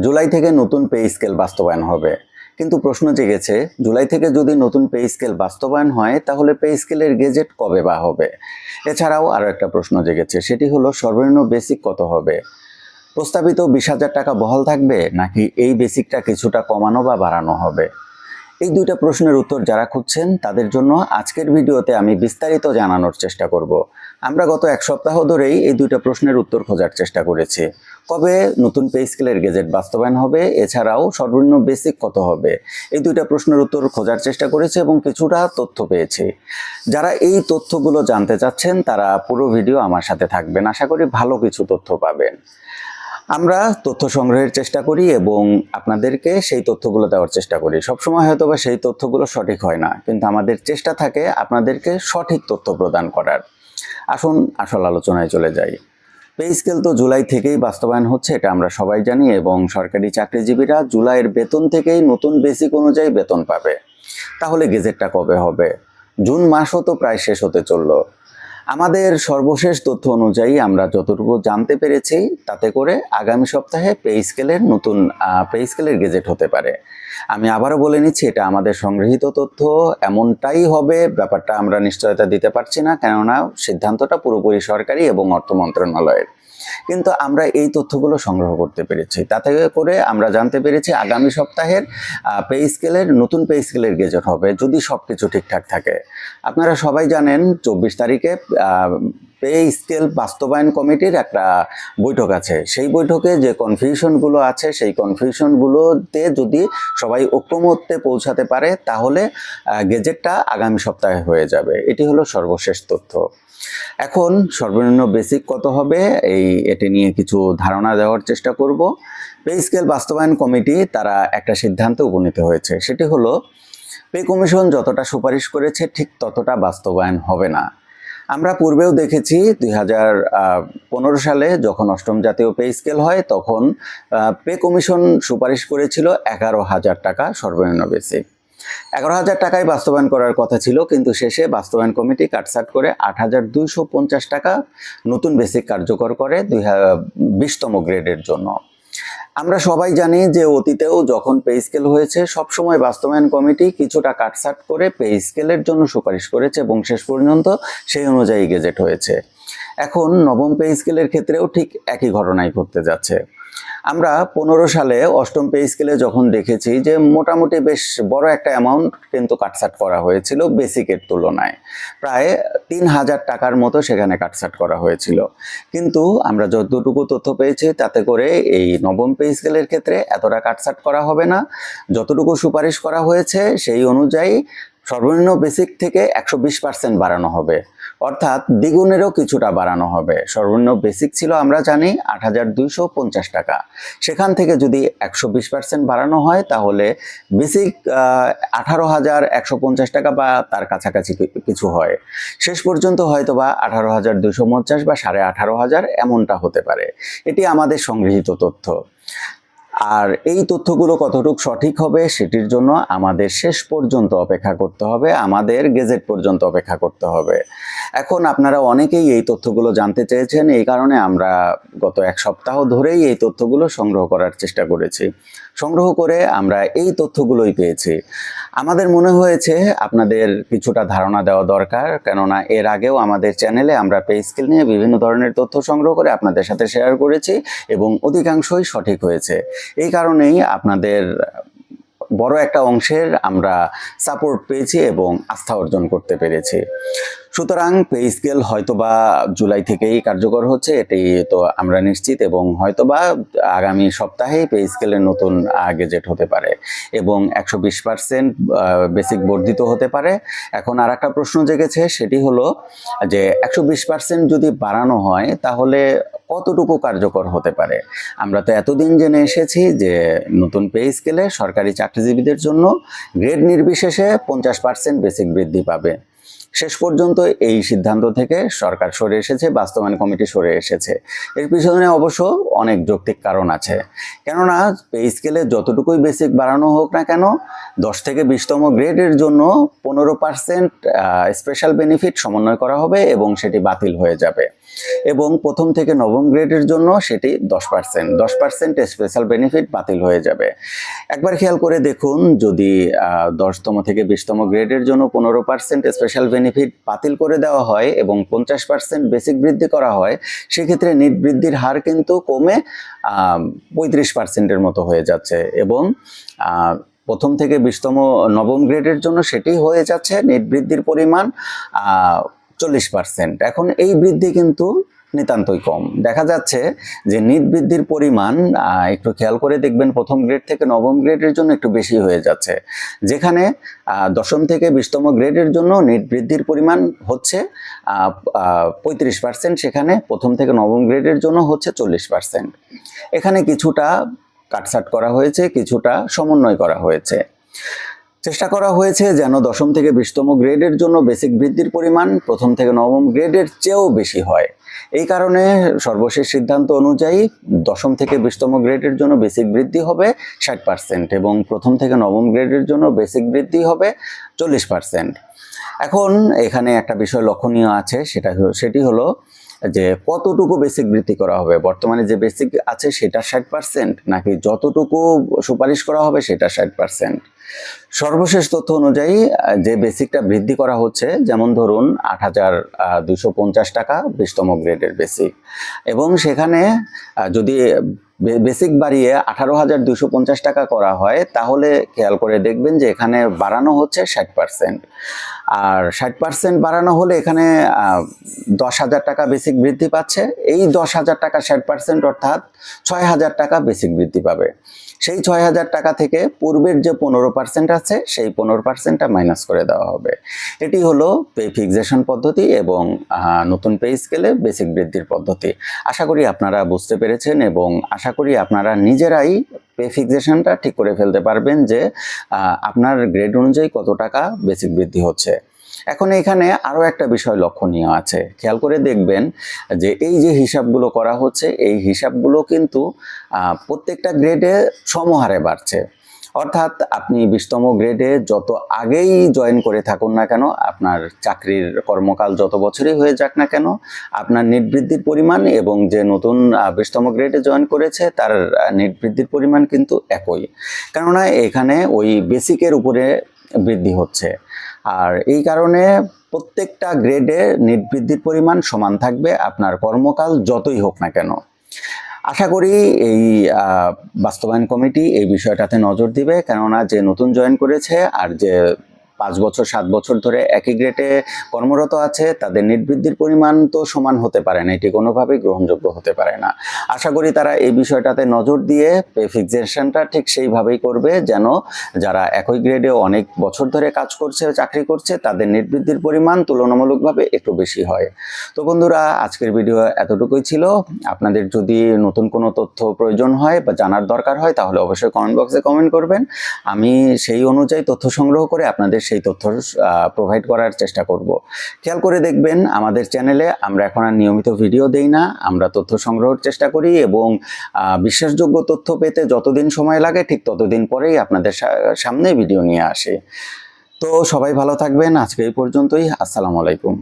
জুলাই থেকে নতুন pay scale বাস্তবায়ন হবে, কিন্তু প্রশ্ন জেগেছে জুলাই থেকে যদি নতুন পে স্কেল বাস্তবায়ন হয় তাহলে পে স্কেলের গেজেট কবে বা হবে। এছাড়াও আরও একটা প্রশ্ন জেগেছে, সেটি হলো সর্বনিম্ন বেসিক কত হবে। প্রস্তাবিত 20,000 টাকা বহাল থাকবে নাকি এই বেসিকটা কিছুটা কমানো বা বাড়ানো হবে। এই দুইটা প্রশ্নের উত্তর যারা খুঁজছেন তাদের জন্য আজকের ভিডিওতে আমি বিস্তারিত জানানোর চেষ্টা করব। আমরা গত এক সপ্তাহ ধরেই এই দুইটা প্রশ্নের উত্তর খোঁজার চেষ্টা করেছি। কবে নতুন পে স্কেলের গেজেট বাস্তবায়ন হবে, এছাড়াও সর্বনিম্ন বেসিক কত হবে, এই দুইটা প্রশ্নের উত্তর খোঁজার চেষ্টা করেছি এবং কিছুটা তথ্য পেয়েছি। যারা এই তথ্যগুলো জানতে চাচ্ছেন তারা পুরো ভিডিও আমার সাথে থাকবেন, আশা করি ভালো কিছু তথ্য পাবেন। আমরা তথ্য সংগ্রহের চেষ্টা করি এবং আপনাদেরকে সেই তথ্যগুলো দেওয়ার চেষ্টা করি। সবসময় হয়তো বা সেই তথ্যগুলো সঠিক হয় না, কিন্তু আমাদের চেষ্টা থাকে আপনাদেরকে সঠিক তথ্য প্রদান করার। আসুন আসল আলোচনায় চলে যাই। পে স্কেল তো জুলাই থেকেই বাস্তবায়ন হচ্ছে, এটা আমরা সবাই জানি, এবং সরকারি চাকরিজীবীরা জুলাইয়ের বেতন থেকেই নতুন বেসিক অনুযায়ী বেতন পাবে। তাহলে গেজেটটা কবে হবে? জুন মাসও তো প্রায় শেষ হতে চলল। আমাদের সর্বশেষ তথ্য অনুযায়ী আমরা যতটুকু জানতে পেরেছি তাতে করে আগামী সপ্তাহে পে স্কেলের গেজেট হতে পারে। আমি আবারও বলে নিচ্ছি, এটা আমাদের সংগৃহীত তথ্য, এমনটাই হবে ব্যাপারটা আমরা নিশ্চয়তা দিতে পারছি না, কেননা সিদ্ধান্তটা পুরোপুরি সরকারি এবং অর্থ মন্ত্রণালয়ের। কিন্তু আমরা এই তথ্যগুলো সংগ্রহ করতে পেরেছি, তাতে করে আমরা জানতে পেরেছি আগামী সপ্তাহের নতুন পে স্কেলের গেজেট হবে যদি সব কিছু ঠিকঠাক থাকে। আপনারা সবাই জানেন 24 তারিখে পে স্কেল বাস্তবায়ন কমিটির একটা বৈঠক আছে। সেই বৈঠকে যে কনফিউশনগুলো আছে সেই কনফিউশনগুলোতে যদি সবাই ঐক্যমত্যে পৌঁছাতে পারে তাহলে গেজেটটা আগামী সপ্তাহে হয়ে যাবে। এটি হলো সর্বশেষ তথ্য। এখন সর্বনিম্ন বেসিক কত হবে এটি নিয়ে কিছু ধারণা দেওয়ার চেষ্টা করব। পে স্কেল বাস্তবায়ন কমিটি তারা একটা সিদ্ধান্তে উপনীত হয়েছে, সেটি হলো পে কমিশন যতটা সুপারিশ করেছে ঠিক ততটা বাস্তবায়ন হবে না। আমরা পূর্বেও দেখেছি 2015 সালে যখন অষ্টম জাতীয় পে স্কেল হয় তখন পে কমিশন সুপারিশ করেছিল 11,000 টাকা সর্বনিম্ন বেসিক। 11,000 টাকায় বাস্তবায়ন করার কথা ছিল, কিন্তু শেষে বাস্তবায়ন কমিটি কাটছাট করে 8,250 টাকা নতুন বেসিক কার্যকর করে 20তম গ্রেডের জন্য। আমরা সবাই জানি যে অতীতেও যখন পে স্কেল হয়েছে সবসময় বাস্তবায়ন কমিটি কিছুটা কাটছাট করে পে স্কেলের জন্য সুপারিশ করেছে এবং শেষ পর্যন্ত সেই অনুযায়ী গেজেট হয়েছে। এখন নবম পে স্কেলের ক্ষেত্রেও ঠিক একই ঘটনাই ঘটতে যাচ্ছে। আমরা 15 সালে অষ্টম পে স্কেলে যখন দেখেছি যে মোটামুটি বেশ বড় একটা অ্যামাউন্ট কিন্তু কাটছাট করা হয়েছিল বেসিকের তুলনায়, প্রায় 3,000 টাকার মতো সেখানে কাটছাট করা হয়েছিল। কিন্তু আমরা যতটুকু তথ্য পেয়েছি তাতে করে এই নবম পে স্কেলের ক্ষেত্রে এতটা কাটছাট করা হবে না। যতটুকু সুপারিশ করা হয়েছে সেই অনুযায়ী সর্বনিম্ন বেসিক থেকে 120% বাড়ানো হবে, অর্থাৎ দ্বিগুণেরও কিছুটা বাড়ানো হবে। সর্বনিম্ন বেসিক ছিল আমরা জানি 8,250 টাকা, সেখান থেকে যদি 120% বাড়ানো হয় তাহলে বেসিক 18,150 টাকা বা তার কাছাকাছি কিছু হয়। শেষ পর্যন্ত হয়তো বা 18,250 বা 18,500 এমনটা হতে পারে। এটি আমাদের সংগৃহীত তথ্য। আর এই তথ্যগুলো কতটুকু সঠিক হবে সেটির জন্য আমাদের শেষ পর্যন্ত অপেক্ষা করতে হবে, আমাদের গেজেট পর্যন্ত অপেক্ষা করতে হবে। এখন আপনারা অনেকেই এই তথ্যগুলো জানতে চেয়েছেন, এই কারণে আমরা গত এক সপ্তাহ ধরেই এই তথ্যগুলো সংগ্রহ করার চেষ্টা করেছি। সংগ্রহ করে আমরা এই তথ্যগুলোই পেয়েছি। আমাদের মনে হয়েছে আপনাদের কিছুটা ধারণা দেওয়া দরকার, কেননা এর আগেও আমাদের চ্যানেলে আমরা পে স্কেল নিয়ে বিভিন্ন ধরনের তথ্য সংগ্রহ করে আপনাদের সাথে শেয়ার করেছি এবং অধিকাংশই সঠিক হয়েছে। এই কারণেই আপনাদের বড় একটা অংশের আমরা সাপোর্ট পেয়েছি এবং আস্থা অর্জন করতে পেরেছি। সুতরাং পে স্কেল হয়তোবা জুলাই থেকেই কার্যকর হচ্ছে, এটি তো আমরা নিশ্চিত, এবং হয়তোবা আগামী সপ্তাহেই পে স্কেলের নতুন গেজেট হতে পারে এবং 120% বেসিক বর্ধিত হতে পারে। এখন আর একটা প্রশ্ন জেগেছে, সেটি হলো যে 120% যদি বাড়ানো হয় তাহলে কতটুকু কার্যকর হতে পারে। আমরা তো এতদিন জেনে এসেছি যে নতুন পে স্কেলে সরকারি চাকরিজীবীদের জন্য গ্রেড নির্বিশেষে 50% বেসিক বৃদ্ধি পাবে। শেষ পর্যন্ত এই সিদ্ধান্ত থেকে সরকার সরে এসেছে, বাস্তবায়ন কমিটি সরে এসেছে। এর পিছনে অবশ্য অনেক যৌক্তিক কারণ আছে, কেননা পে স্কেলে যতটুকুই বেসিক বাড়ানো হোক না কেন 10 থেকে 20তম গ্রেডের জন্য 15% স্পেশাল বেনিফিট সমন্বয় করা হবে এবং সেটি বাতিল হয়ে যাবে। এবং প্রথম থেকে নবম গ্রেডের জন্য সেটি 10%, 10% স্পেশাল বেনিফিট বাতিল হয়ে যাবে। একবার খেয়াল করে দেখুন, যদি 10তম থেকে 20তম গ্রেডের জন্য 15% স্পেশাল বেনিফিট বাতিল করে দেওয়া হয় এবং 50% বেসিক বৃদ্ধি করা হয়, সেক্ষেত্রে নিট বৃদ্ধির হার কিন্তু কমে 35%-এর মতো হয়ে যাচ্ছে এবং প্রথম থেকে 20তম নবম গ্রেডের জন্য সেটি হয়ে যাচ্ছে নিট বৃদ্ধির পরিমাণ 40%। এখন এই বৃদ্ধি কিন্তু নিতান্তই কম। দেখা যাচ্ছে যে নিট বৃদ্ধির পরিমাণ একটু খেয়াল করে দেখবেন, প্রথম গ্রেড থেকে নবম গ্রেডের জন্য একটু বেশি হয়ে যাচ্ছে, যেখানে 10ম থেকে 20তম গ্রেডের জন্য নিট বৃদ্ধির পরিমাণ হচ্ছে 35%, সেখানে প্রথম থেকে নবম গ্রেডের জন্য হচ্ছে 40%। এখানে কিছুটা কাটছাট করা হয়েছে, কিছুটা সমন্বয় করা হয়েছে। চেষ্টা করা হয়েছে যেন 10ম থেকে 20তম গ্রেডের জন্য বেসিক বৃদ্ধির পরিমাণ প্রথম থেকে নবম গ্রেডের চেয়েও বেশি হয়। এই কারণে সর্বশেষ সিদ্ধান্ত অনুযায়ী 10ম থেকে 20তম গ্রেডের জন্য বেসিক বৃদ্ধি হবে 60% এবং প্রথম থেকে নবম গ্রেডের জন্য বেসিক বৃদ্ধি হবে 40%। এখন এখানে একটা বিষয় লক্ষণীয় আছে, সেটি হলো যে কতটুকু বেসিক বৃদ্ধি করা হবে। বর্তমানে যে বেসিক আছে সেটা 60% নাকি যতটুকু সুপারিশ করা হবে সেটা 60%। সর্বশেষ তথ্য অনুযায়ী যে বেসিকটা বৃদ্ধি করা হচ্ছে, যেমন ধরুন 8,250 টাকা 20তম গ্রেডের বেসিক, এবং সেখানে যদি বেসিক বাড়িয়ে 18,250 টাকা করা হয়, তাহলে খেয়াল করে দেখবেন যে এখানে বাড়ানো হচ্ছে 60%। আর 60% বাড়ানো হলে এখানে 10,000 টাকা বেসিক বৃদ্ধি পাচ্ছে। এই 10,000 টাকা 60% অর্থাৎ 6,000 টাকা বেসিক বৃদ্ধি পাবে। সেই 6,000 টাকা থেকে পূর্বের যে 15% আছে সেই 15%টা মাইনাস করে দেওয়া হবে। এটি হলো পে ফিক্সেশন পদ্ধতি এবং নতুন পে স্কেলে বেসিক বৃদ্ধির পদ্ধতি। আশা করি আপনারা বুঝতে পেরেছেন এবং আশা করি আপনারা নিজেরাই পে ফিক্সেশনটা ঠিক করে ফেলতে পারবেন যে আপনার গ্রেড অনুযায়ী কত টাকা বেসিক বৃদ্ধি হচ্ছে। এখন এখানে আরও একটা বিষয় লক্ষণীয় আছে, খেয়াল করে দেখবেন যে এই যে হিসাবগুলো করা হচ্ছে, এই হিসাবগুলো কিন্তু প্রত্যেকটা গ্রেডে সমহারে বাড়ছে। অর্থাৎ আপনি 20তম গ্রেডে যত আগেই জয়েন করে থাকুন না কেন, আপনার চাকরির কর্মকাল যত বছরই হয়ে যাক না কেন, আপনার নিট বৃদ্ধির পরিমাণ এবং যে নতুন 20তম গ্রেডে জয়েন করেছে তার নিট বৃদ্ধির পরিমাণ কিন্তু একই, কেননা এখানে ওই বেসিকের উপরে বৃদ্ধি হচ্ছে। আর এই কারণে প্রত্যেকটা গ্রেডে নিট বৃদ্ধির পরিমাণ সমান থাকবে, আপনার কর্মকাল যতই হোক না কেন। আশা করি এই বাস্তবায়ন কমিটি এই বিষয়টাতে নজর দিবে, কেননা যে নতুন জয়েন করেছে আর যে 5 বছর 7 বছর ধরে একই গ্রেডে কর্মরত আছে, তাদের নিট বৃদ্ধির পরিমাণ তো সমান হতে পারে না, এটি কোনোভাবেই গ্রহণযোগ্য হতে পারে না। আশা করি তারা এই বিষয়টাতে নজর দিয়ে পে ফিক্সেশনটা ঠিক সেইভাবেই করবে, যেন যারা একই গ্রেডে অনেক বছর ধরে কাজ করছে, চাকরি করছে, তাদের নিট বৃদ্ধির পরিমাণ তুলনামূলকভাবে একটু বেশি হয়। তো বন্ধুরা, আজকের ভিডিও এতটুকুই ছিল। আপনাদের যদি নতুন কোনো তথ্য প্রয়োজন হয় বা জানার দরকার হয়, তাহলে অবশ্যই কমেন্ট বক্সে কমেন্ট করবেন। আমি সেই অনুযায়ী তথ্য সংগ্রহ করে আপনাদের সেই তথ্য প্রোভাইড করার চেষ্টা করব। খেয়াল করে দেখবেন, আমাদের চ্যানেলে আমরা এখন আর নিয়মিত ভিডিও দেই না, আমরা তথ্য সংগ্রহের চেষ্টা করি এবং বিশ্বাসযোগ্য তথ্য পেতে যতদিন সময় লাগে ঠিক ততদিন পরেই আপনাদের সামনে ভিডিও নিয়ে আসি। তো সবাই ভালো থাকবেন, আজকে এই পর্যন্তই। আসসালামু আলাইকুম।